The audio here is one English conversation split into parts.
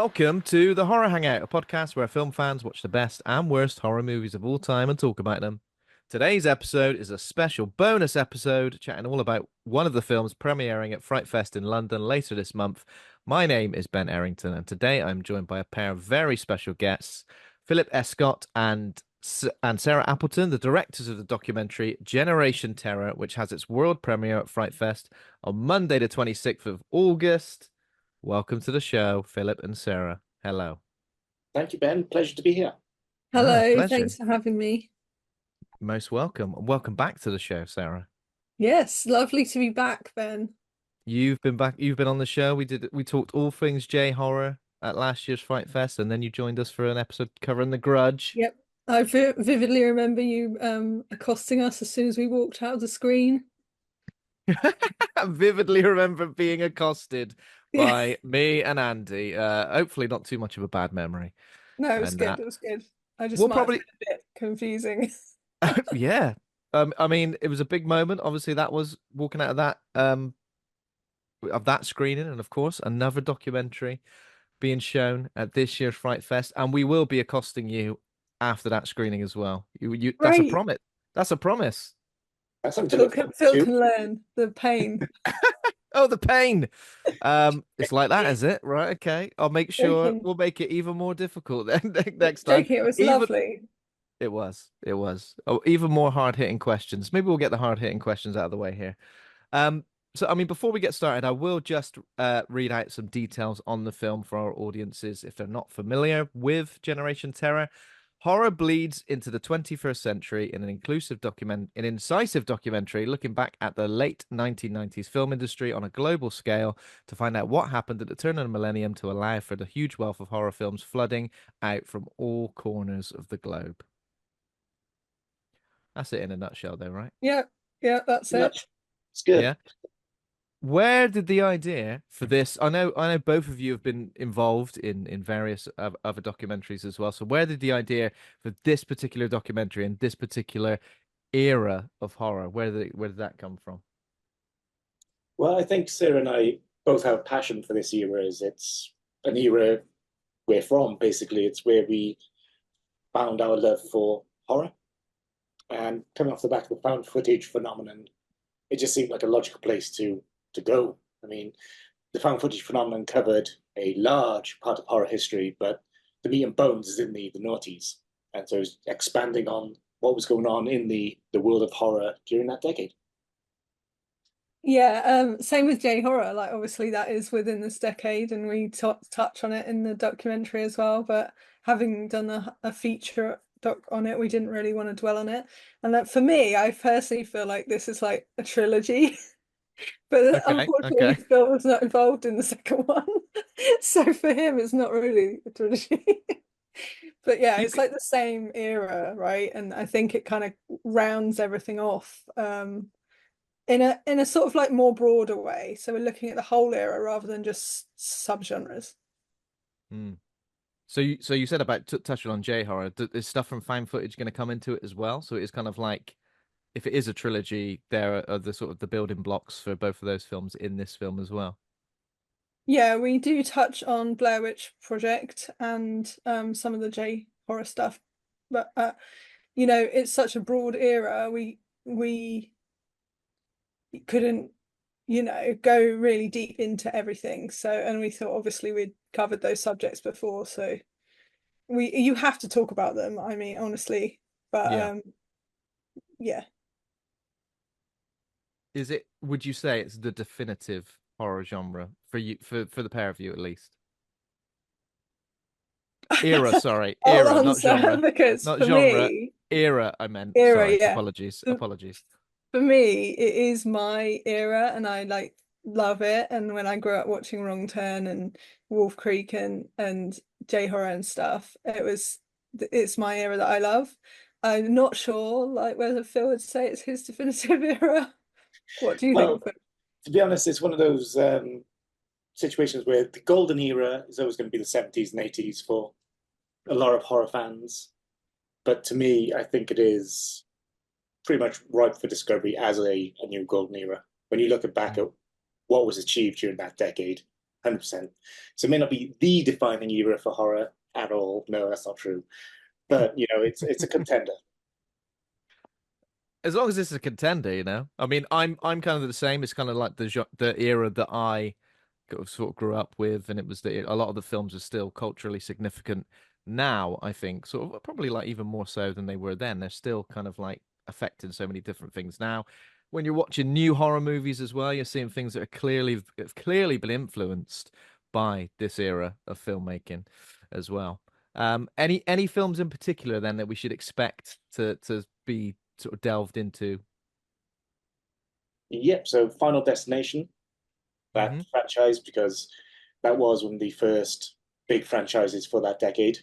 Welcome to the Horror Hangout, a podcast where film fans watch the best and worst horror movies of all time and talk about them. Today's episode is a special bonus episode chatting all about one of the films premiering at FrightFest in London later this month. My name is Ben Errington, and today I'm joined by a pair of very special guests, Phillip Escott and Sarah Appleton, the directors of the documentary Generation Terror, which has its world premiere at FrightFest on Monday, the 26th of August. Welcome to the show, Phillip and Sarah. Hello. Thank you, Ben. Pleasure to be here. Hello, Pleasure. thanks for having me. Most welcome. Welcome back to the show, Sarah. Yes, lovely to be back, Ben. You've been back. You've been on the show. We talked all things J horror at last year's Fright Fest, and then you joined us for an episode covering The Grudge. Yep. I vividly remember you accosting us as soon as we walked out of the screen. I vividly remember being accosted Yeah. by me and Andy. Hopefully not too much of a bad memory. No, it was And good. It was good. I just we'll might have probably been a bit confusing. yeah. I mean, it was a big moment. Obviously, that was walking out of that screening, and of course, another documentary being shown at this year's Fright Fest, and we will be accosting you after that screening as well. That's a Great. promise. That's a promise. That's something to Phil look can, forward Phil to. can learn the pain. Oh, the pain. It's like that, is it? Right. Okay. I'll make sure Joking. we'll make it even more difficult then next time. Joking, it was Even lovely. it was. It was. Oh, even more hard-hitting questions. Maybe we'll get the hard-hitting questions out of the way here. So I mean, before we get started, I will just read out some details on the film for our audiences if they're not familiar with Generation Terror. Horror bleeds into the 21st century in an incisive documentary looking back at the late 1990s film industry on a global scale to find out what happened at the turn of the millennium to allow for the huge wealth of horror films flooding out from all corners of the globe. That's it in a nutshell, though, right? Yeah, yeah, that's it. It's good. Yeah. Where did the idea for this? I know both of you have been involved in various other documentaries as well. So where did the idea for this particular documentary and this particular era of horror, where did that come from? Well, I think Sarah and I both have a passion for this era, as it's an era we're from, basically. It's where we found our love for horror. And coming off the back of the found footage phenomenon, it just seemed like a logical place to go. I mean, the found footage phenomenon covered a large part of horror history, but the meat and bones is in the noughties. And so it's expanding on what was going on in the world of horror during that decade. Yeah, same with J horror. Like, obviously, that is within this decade, and we touch on it in the documentary as well. But having done a feature doc on it, we didn't really want to dwell on it. And that for me, I personally feel like this is like a trilogy. But Okay, unfortunately, okay. Phil was not involved in the second one, so for him, it's not really a trilogy. But yeah, You it's like the same era, right? And I think it kind of rounds everything off. In a sort of like more broader way. So we're looking at the whole era rather than just subgenres. mm. So you said about touching on J horror. Is stuff from found footage going to come into it as well? So it's kind of like if it is a trilogy, there are the sort of the building blocks for both of those films in this film as well. Yeah, we do touch on Blair Witch Project and some of the J horror stuff, but it's such a broad era. We couldn't, go really deep into everything. So, and we thought obviously we'd covered those subjects before, so you have to talk about them. I mean, honestly, but Yeah. yeah. Would you say it's the definitive horror genre for you, for the pair of you at least? Era, sorry. I'll Era, not answer genre. because Not for genre. me, Era, I meant. era, Sorry. yeah. Apologies. For, Apologies. for me, it is my era, and I like love it. And when I grew up watching Wrong Turn and Wolf Creek and J horror and stuff, it's my era that I love. I'm not sure like whether Phil would say it's his definitive era. What do you Well, think, Phil? to be honest, it's one of those situations where the golden era is always going to be the 70s and 80s for a lot of horror fans. But to me, I think it is pretty much ripe for discovery as a new golden era. When you look back Mm. at what was achieved during that decade, 100%. So it may not be the defining era for horror at all. No, that's not true. But it's a contender. As long as it's a contender, you know. I mean, I'm kind of the same. It's kind of like the era that I sort of grew up with, and it was a lot of the films are still culturally significant now. I think sort of probably like even more so than they were then. They're still kind of like affecting so many different things now. When you're watching new horror movies as well, you're seeing things that are clearly been influenced by this era of filmmaking as well. Any films in particular then that we should expect to be sort of delved into? Yep. So Final Destination, that Hmm. franchise, because that was one of the first big franchises for that decade.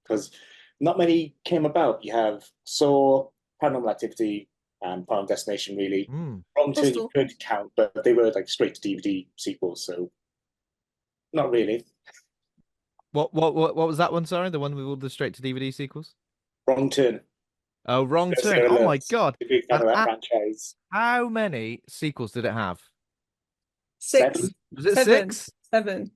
Because not many came about. You have Saw, Paranormal Activity, and Final Destination. Really, Mm. Wrong Turn you Hostel. could count, but they were like straight to DVD sequels, so not really. What was that one? Sorry, the one with all the straight to DVD sequels. Wrong Turn. Oh, Wrong Just Turn. so Oh my alert. God. A big fan And of that franchise. how many sequels did it have? Six, Seven. Was it seven, six? seven.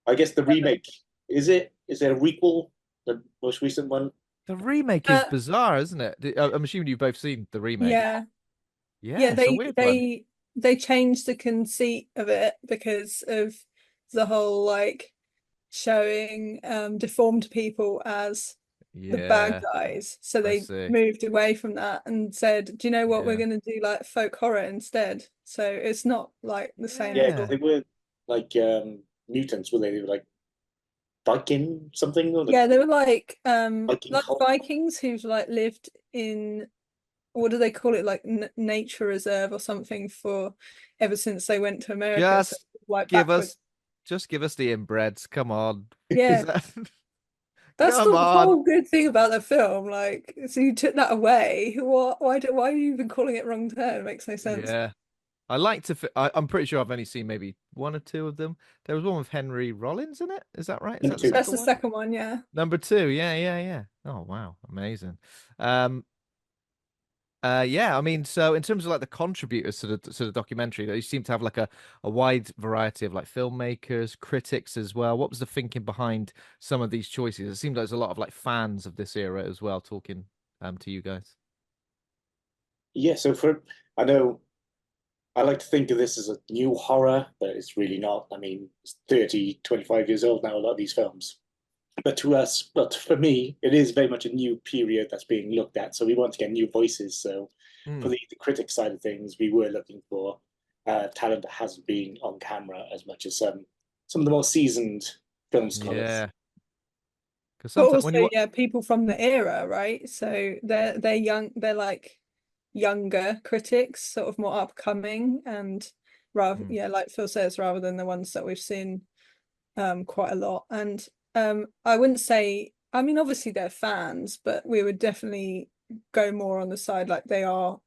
I guess the Seven. remake is it? Is there a requel? The most recent one. The remake is Uh, bizarre, isn't it? I'm assuming you've both seen the remake. yeah, yeah. Yeah, it's a weird one. They changed the conceit of it because of the whole like showing deformed people as the bad Yeah, guys. So I they see. moved away from that and said, "Do you know what? We're Yeah. going to do like folk horror instead." So it's not like the same Yeah, at because Yeah. all. they were like mutants, were they? They were like Viking something or the Yeah, they were Viking like cult. Vikings who've like lived in what do they call it, like n nature reserve or something for ever since they went to America, so Just like give backwards. us just give us the inbreds. Come on. Is Yeah, that that's come the on? whole good thing about the film. Like, so you took that away. What? Why are you even calling it Wrong Turn? It makes no sense. Yeah. I like to. I'm pretty sure I've only seen maybe one or two of them. There was one with Henry Rollins in it. Is that right? Is Number that the two. That's second the one? second one, yeah. Number two. Yeah, yeah, yeah. Oh wow, amazing. Um, yeah. I mean, so in terms of like the contributors to the documentary, you seem to have like a wide variety of like filmmakers, critics as well. What was the thinking behind some of these choices? It seems like there's a lot of like fans of this era as well talking to you guys. Yeah, so for I know I like to think of this as a new horror, but it's really not. I mean, it's 30, 25 years old now, a lot of these films. But for me, it is very much a new period that's being looked at. So we want to get new voices. So for Hmm. the critic side of things, we were looking for talent that hasn't been on camera as much as some of the more seasoned film scholars. Yeah. Because But sometimes also, when you yeah, people from the era, right? So they're young, they're like younger critics, sort of more upcoming, and rather, Mm. yeah, like Phil says, rather than the ones that we've seen quite a lot. And I wouldn't say, I mean, obviously they're fans, but we would definitely go more on the side like they are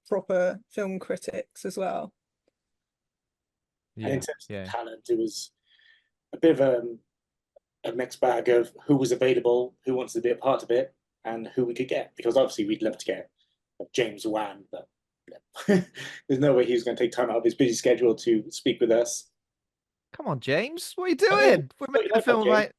proper film critics as well. And in Yeah, terms of yeah. talent, it was a bit of a mixed bag of who was available, who wanted to be a part of it, and who we could get. Because obviously we'd love to get James Wan, but there's no way he was going to take time out of his busy schedule to speak with us. Come on, James. What are you Oh, doing? We're what you making a like that, film James? about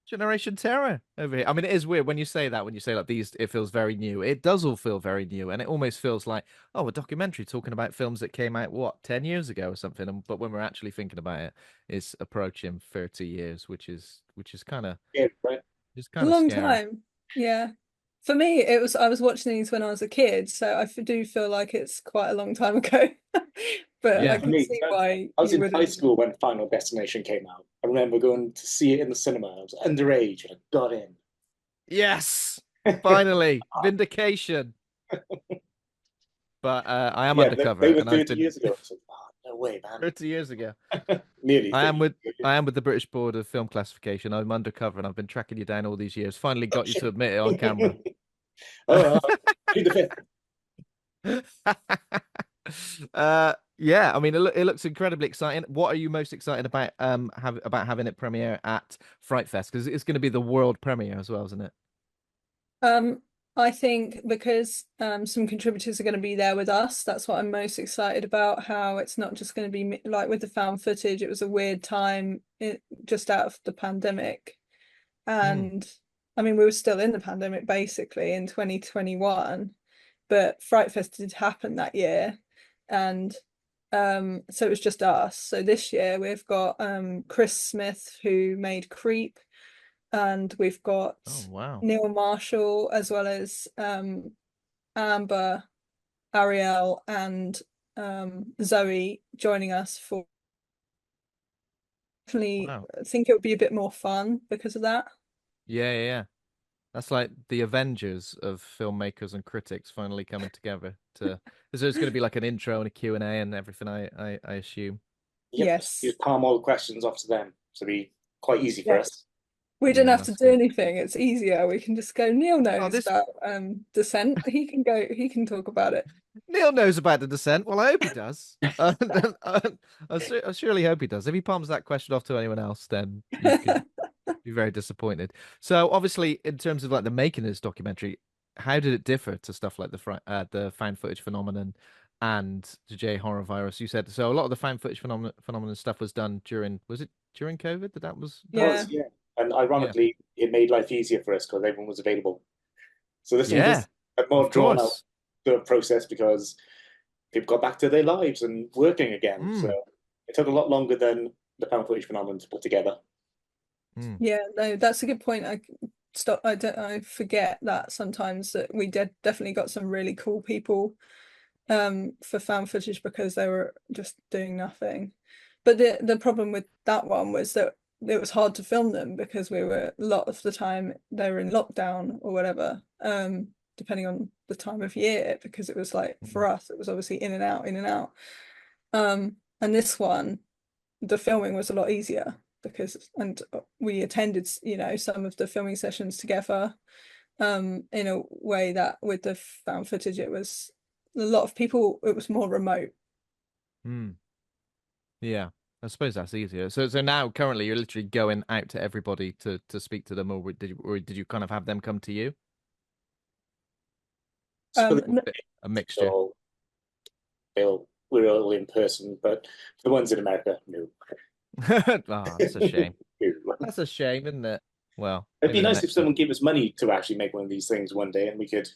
Generation Terror over here. I mean, it is weird when you say that, when you say like these, it feels very new. It does all feel very new, and it almost feels like, oh, a documentary talking about films that came out, what, 10 years ago or something. But when we're actually thinking about it, it's approaching 30 years, which is Yeah, right. A kind of long scary. time. Yeah. For me, it was I was watching these when I was a kid, so do feel like it's quite a long time ago. But I Yeah, Yeah. for can me, see why I was you in high wouldn't. school when Final Destination came out. I remember going to see it in the cinema. I was underage and I got in. Yes, finally, vindication. But I am Yeah, undercover, they were and I've 30 been years ago. So, oh, no way, man. 30 years ago. Nearly I am 30 with years ago. I am with the British Board of Film Classification. I'm undercover, and I've been tracking you down all these years. Finally Oh, got you shit. to admit it on camera. Oh, plead the fifth. Yeah, I mean, it looks incredibly exciting. What are you most excited about about having it premiere at Fright Fest? Because it's going to be the world premiere as well, isn't it? Um, I think because some contributors are going to be there with us, that's what I'm most excited about. How it's not just going to be like with the found footage. It was a weird time just out of the pandemic, Hmm. and I mean we were still in the pandemic basically in 2021, but FrightFest did happen that year, and so it was just us. So this year we've got Chris Smith who made Creep, and we've got Oh, wow. Neil Marshall as well as Amber, Ariel, and Zoe joining us for definitely Wow. I think it would be a bit more fun because of that. Yeah, yeah, yeah. That's like the Avengers of filmmakers and critics finally coming together to. So it's going to be like an intro and a Q and A and everything, I assume. Yep, Yes. just palm all the questions off to them. So it'll be quite easy for Yeah. us. We don't Yeah, have to that's do good. anything. It's easier. We can just go. Neil Oh, knows this about Descent. He can go. He can talk about it. Neil knows about the descent. Well, I hope he does. I surely hope he does. If he palms that question off to anyone else, then you could be very disappointed. So, obviously, in terms of like the making of this documentary, how did it differ to stuff like the found footage phenomenon and the J horror virus? You said so. A lot of the found footage phenomenon stuff was done during. Was it during COVID that was It done? Yeah. was, yeah. And Yeah. ironically, it made life easier for us because everyone was available. So this one Yeah. was a more Of drawn out course. sort of process because people got back to their lives and working again. So Mm, it took a lot longer than the found footage phenomenon to put together. mm, Yeah. No, that's a good point. I stop. I don't. I forget that sometimes that we did definitely got some really cool people for found footage because they were just doing nothing. But the problem with that one was that it was hard to film them because we were a lot of the time they were in lockdown or whatever, depending on the time of year, because it was like mm. for us it was obviously in and out, in and out. And this one, the filming was a lot easier because and we attended, some of the filming sessions together, in a way that with the found footage it was a lot of people, it was more remote. Mm. Yeah, I suppose that's easier. So now currently you're literally going out to everybody to speak to them, or did you kind of have them come to you? So for the No, A mixture. so we're all in person, but for the ones in America, no. Ah, that's a shame. No. That's a shame, isn't it? Well, It'd be maybe the nice if next time. someone gave us money to actually make one of these things one day and we could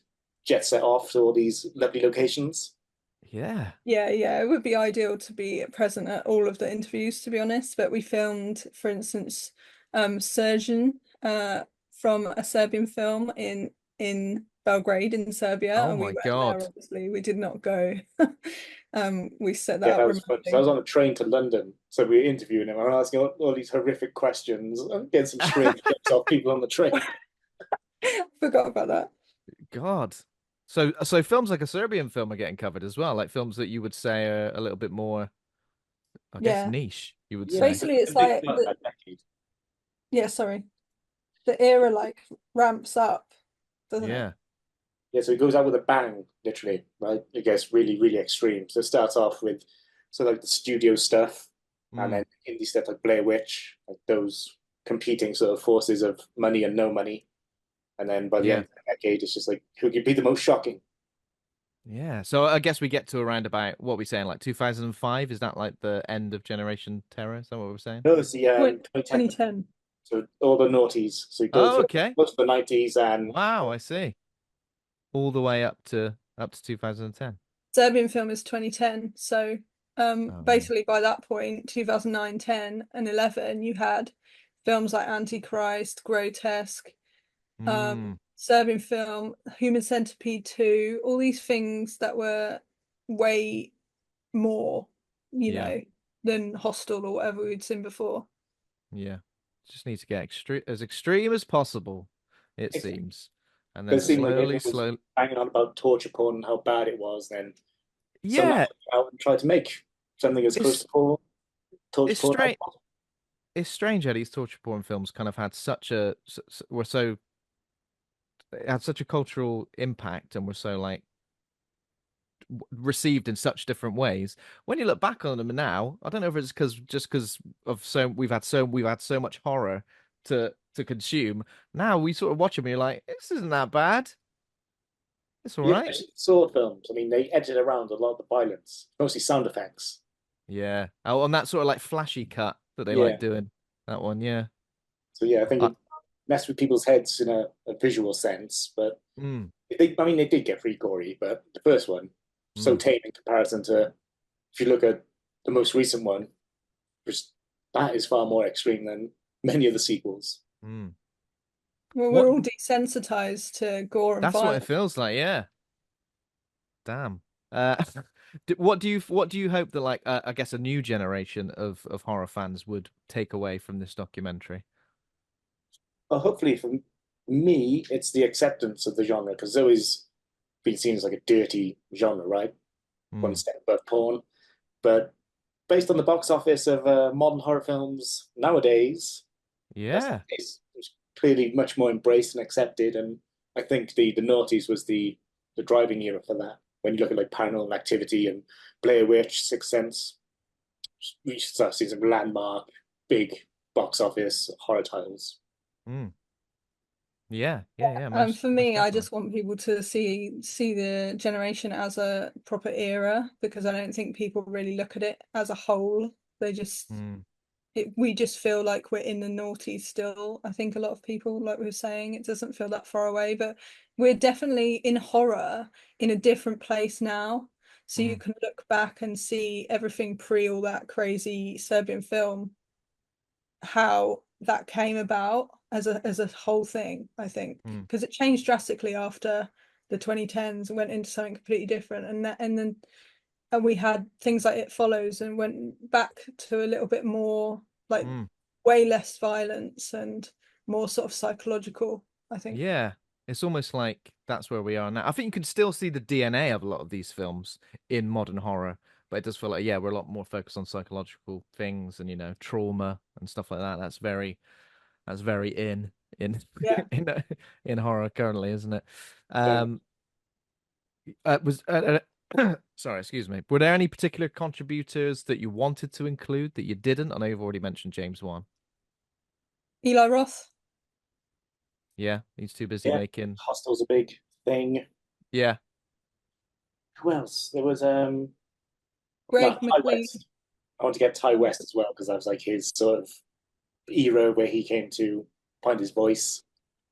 jet set off to all these lovely locations. Yeah. yeah, it would be ideal to be present at all of the interviews, to be honest. But we filmed, for instance, Surgeon, from a Serbian film in Belgrade in Serbia, Oh and we my weren't there. God. Obviously, we did not go. We set that Yeah, up that was fun. So I was remotely. on a train to London, so we were interviewing him. I'm asking all these horrific questions, and getting some strange looks off people on the train. Forgot about that. God. So films like a Serbian film are getting covered as well, like films that you would say are a little bit more, I guess, Yeah, niche, you would Yeah, say. basically, a it's big like part of that decade. yeah, sorry, the era like ramps up, doesn't it? Yeah. Yeah, so it goes out with a bang, literally, right? It gets really, really extreme. So it starts off with so like the studio stuff, and Mm, then indie stuff like Blair Witch, like those competing sort of forces of money and no money. And then by the end yeah. of the decade, it's just like who could be the most shocking? Yeah. So I guess we get to around about what we saying, like 2005? Is that like the end of Generation Terror? Is that what we're saying? No, it's the 2010. 2010. So all the noughties. So it goes Oh, from okay. most of the 90s and Wow, I see. All the way up to 2010. Serbian film is 2010. So Oh man. basically by that point, 2009, 10, and 11, you had films like Antichrist, Grotesque, Mm, Serbian film, Human Centipede 2, all these things that were way more, you yeah, know, than Hostel or whatever we'd seen before. yeah. Just need to get extreme as possible, it it, seems. And then it seemed like slowly, everyone was slowly. banging on about torture porn and how bad it was. Then someone Yeah, else went out and tried to make something as close it's to torture it's porn as strange. possible. It's strange how these torture porn films kind of had were so had such a cultural impact and were so like received in such different ways. When you look back on them now, I don't know if it's because of we've had so much horror to consume. Now we sort of watch them and you're like, this isn't that bad. It's all Yeah, right. especially sword films. I mean, they edited around a lot of the violence, mostly sound effects. Yeah. Oh, on that sort of like flashy cut that they like Yeah. doing. That one, yeah. So yeah, I think I, it messed with people's heads in a visual sense. But mm, I mean, they did get pretty gory. But the first one, so mm, tame in comparison to if you look at the most recent one, which that is far more extreme than many of the sequels. mm. Well, we're What? all desensitized to gore and That's what it violence. feels like. Yeah. Damn. Uh, what do you hope that like I guess a new generation of horror fans would take away from this documentary? But hopefully, for me, it's the acceptance of the genre because it's always been seen as like a dirty genre, right? One Mm. step above porn. But based on the box office of modern horror films nowadays, that's not Yeah. the case. It's clearly much more embraced and accepted. And I think the noughties was the driving era for that. When you look at like Paranormal Activity and Blair Witch, Sixth Sense, we start seeing some landmark, big box office horror titles. Mm. Yeah. Yeah. Yeah. Most For most me, I definitely. just want people to see the generation as a proper era because I don't think people really look at it as a whole. They just Mm. we just feel like we're in the noughties still. I think a lot of people, like we were saying, it doesn't feel that far away, but we're definitely in horror in a different place now. So you Mm. can look back and see everything pre all that crazy Serbian film, how that came about as a whole thing, I think, Mm. because it changed drastically after the 2010s and went into something completely different. And we had things like It Follows and went back to a little bit more like Mm. way less violence and more sort of psychological, I think. Yeah, it's almost like that's where we are now. I think you can still see the DNA of a lot of these films in modern horror, but it does feel like, yeah, we're a lot more focused on psychological things and, trauma and stuff like that. That's very in Yeah. in horror currently, isn't it? Yeah. Um, was sorry, excuse me. Were there any particular contributors that you wanted to include that you didn't? I know you've already mentioned James Wan. Eli Roth, Yeah, he's too busy Yeah. making. Hostel's a big thing. Yeah, Who else? There was no, Greg Ty McLean. West. I want to get Ty West as well because that was like his sort of era where he came to find his voice.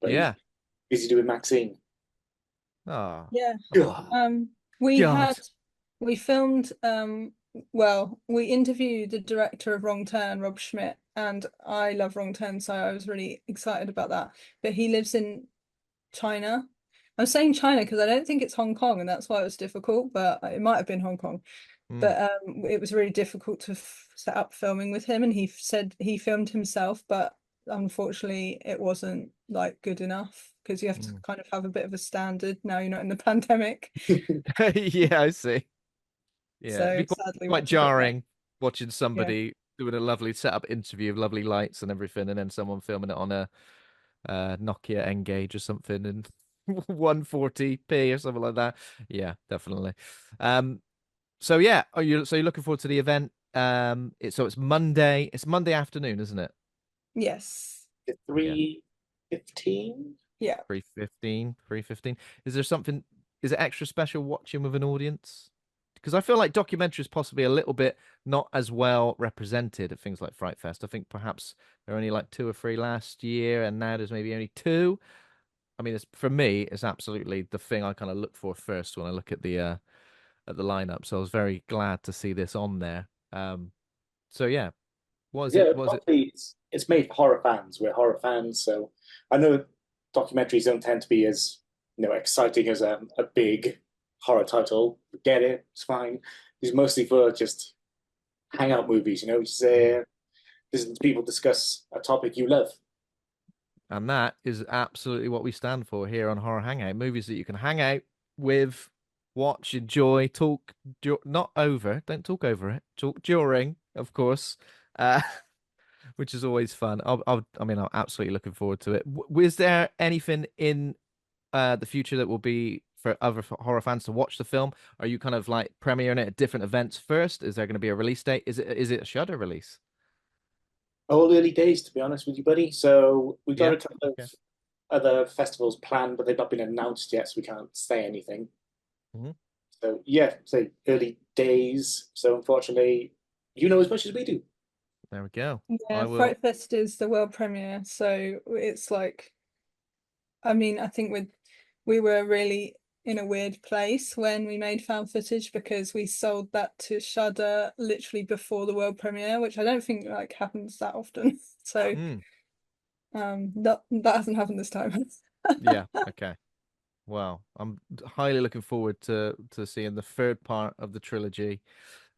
But he's yeah. busy doing Maxine. Oh, Yeah. God. Um, we God. had we filmed well, we interviewed the director of Wrong Turn, Rob Schmidt, and I love Wrong Turn, so I was really excited about that. But he lives in China. I'm saying China because I don't think it's Hong Kong, and that's why it was difficult, but it might have been Hong Kong. Mm, But it was really difficult to set up filming with him, and he said he filmed himself, but unfortunately it wasn't like good enough because you have to mm. kind of have a bit of a standard now you're not in the pandemic. Yeah, I see. Yeah, it'd So be sadly we quite had to put that. jarring watching Yeah. somebody doing a lovely setup interview, lovely lights and everything, and then someone filming it on a Nokia N-Gage or something in 140p or something like that. Yeah, definitely. So yeah, you're looking forward to the event? It's Monday. It's Monday afternoon, isn't it? Yes. Yeah, 3:15. Yeah. 3:15, 3:15. Is there something? Is it extra special watching with an audience? Because I feel like documentaries possibly a little bit not as well represented at things like Fright Fest. I think perhaps there were only like two or three last year, and now there's maybe only two. I mean, for me, it's absolutely the thing I kind of look for first when I look at the lineup. So I was very glad to see this on there. So yeah, was it? Yeah, Was it? probably it's made for horror fans. We're horror fans, so I know documentaries don't tend to be as exciting as a big horror title. Get it? It's fine. It's mostly for just hangout movies. Just Mm. listen to people discuss a topic you love. And that is absolutely what we stand for here on Horror Hangout. Movies that you can hang out with, watch, enjoy, talk, not over. Don't talk over it. Talk during, of course, uh, which is always fun. I mean, I'm absolutely looking forward to it. Is there anything in the future that will be for other horror fans to watch the film? Are you kind of like premiering it at different events first? Is there going to be a release date? Is it a Shudder release? All early days, to be honest with you, buddy. So we got Yeah. a couple of Okay. other festivals planned, but they've not been announced yet, so we can't say anything. Mhm. So yeah, so early days. So unfortunately, you know as much as we do. There we go. Yeah, I will. FrightFest is the world premiere, so it's like, I mean, I think we were really in a weird place when we made found footage because we sold that to Shudder literally before the world premiere, which I don't think like happens that often. So Mm, that hasn't happened this time. yeah. Okay. Well, I'm highly looking forward to seeing the third part of the trilogy.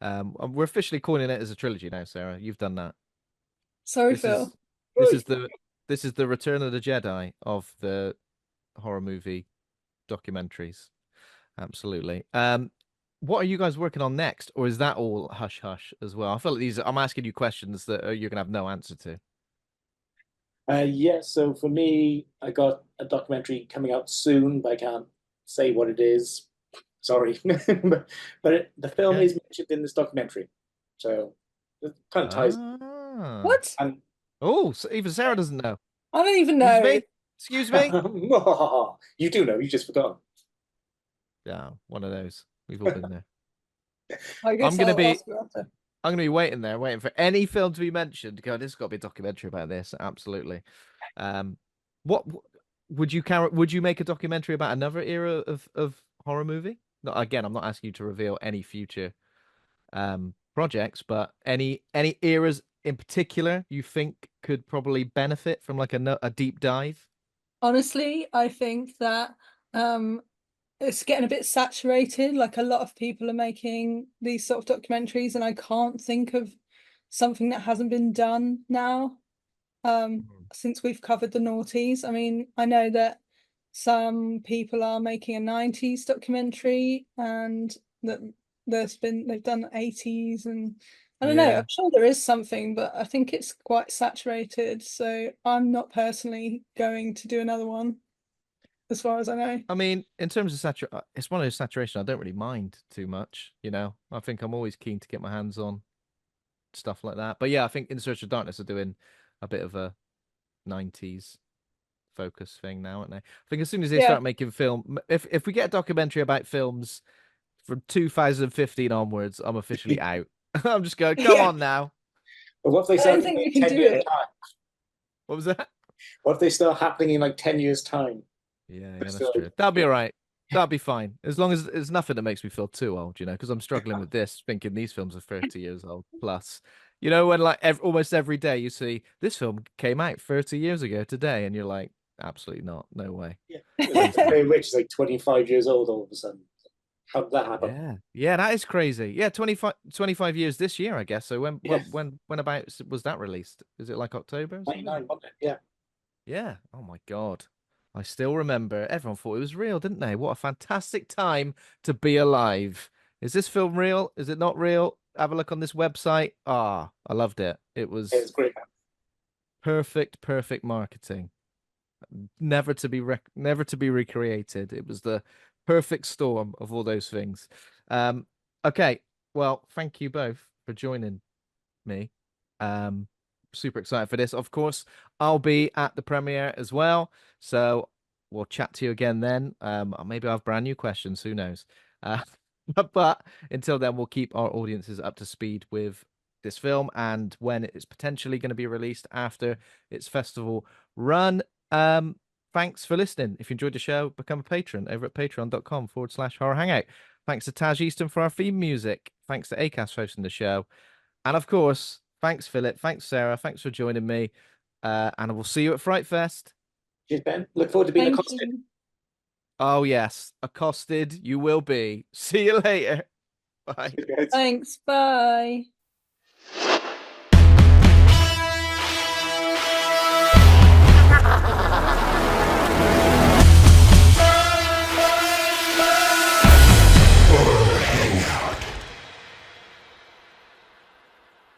We're officially calling it as a trilogy now, Sarah. You've done that. Sorry, This Phil. is this is the this is the Return of the Jedi of the horror movie documentaries. Absolutely. What are you guys working on next, or is that all hush hush as well? I feel like I'm asking you questions that you're gonna have no answer to. Yeah, so for me, I got a documentary coming out soon, but I can't say what it is. Sorry, the film Okay. is mentioned in this documentary, so it kind of ties. Ah. What? And Oh, so even Sarah doesn't know. I don't even Excuse know. me. Excuse me. you do know, you just forgot. Yeah, one of those. We've all been there. I I'm guess gonna I'll be ask you after. I'm gonna be waiting there, waiting for any film to be mentioned. God, this has got to be a documentary about this. Absolutely. Um, what would you make a documentary about another era of horror movie? No, again, I'm not asking you to reveal any future projects, but any eras in particular you think could probably benefit from like a deep dive? Honestly, I think that um it's getting a bit saturated. Like a lot of people are making these sort of documentaries, and I can't think of something that hasn't been done now. Mhm. Since we've covered the noughties. I mean, I know that some people are making a 90s documentary and that they've done 80s and I don't know, I'm Yeah. sure there is something, but I think it's quite saturated. So I'm not personally going to do another one as far as I know. I mean, in terms of it's one of those saturation I don't really mind too much, you know. I think I'm always keen to get my hands on stuff like that. But yeah, I think In Search of Darkness are doing a bit of a 90s focus thing now, aren't they? I think as soon as they Yeah. start making film, if we get a documentary about films from 2015 onwards, I'm officially out. I'm just going, come Yeah. on now. But what if they I don't start in think we like can 10 do years it. time? What was that? What if they start happening in like 10 years time? Yeah, But yeah, that's still, true. That'll be all right. That'll be fine. As long as there's nothing that makes me feel too old, you know, because I'm struggling with this, thinking these films are 30 years old plus. You know, when like almost every day you see this film came out 30 years ago today, and you're like, absolutely not. No way. yeah. It's like Insane. Blair Witch is like 25 years old all of a sudden. How did that happen? Yeah. Yeah, that is crazy. Yeah, 25 years this year, I guess. So Yeah, when about was that released? Is it like October or something? 99, wasn't it? Yeah. Yeah. Oh my God. I still remember. Everyone thought it was real, didn't they? What a fantastic time to be alive. Is this film real? Is it not real? Have a look on this website. Ah, I loved it. It was It's great. perfect, perfect marketing. Never to be recreated. It was the perfect storm of all those things. Um, okay. Well, thank you both for joining me. Um, Super excited for this. Of course, I'll be at the premiere as well. So we'll chat to you again then. Maybe I'll have brand new questions. Who knows? Uh, but until then, we'll keep our audiences up to speed with this film and when it's potentially going to be released after its festival run. Thanks for listening. If you enjoyed the show, become a patron over at patreon.com/horror hangout. Thanks to Taj Easton for our theme music. Thanks to Acast for hosting the show. And of course, thanks, Philip. Thanks, Sarah. Thanks for joining me. And we'll see you at Fright Fest. Cheers, Ben. Look forward to being Thank accosted. you. Oh, yes. Accosted, you will be. See you later. Bye. Cheers, guys. Thanks. Bye.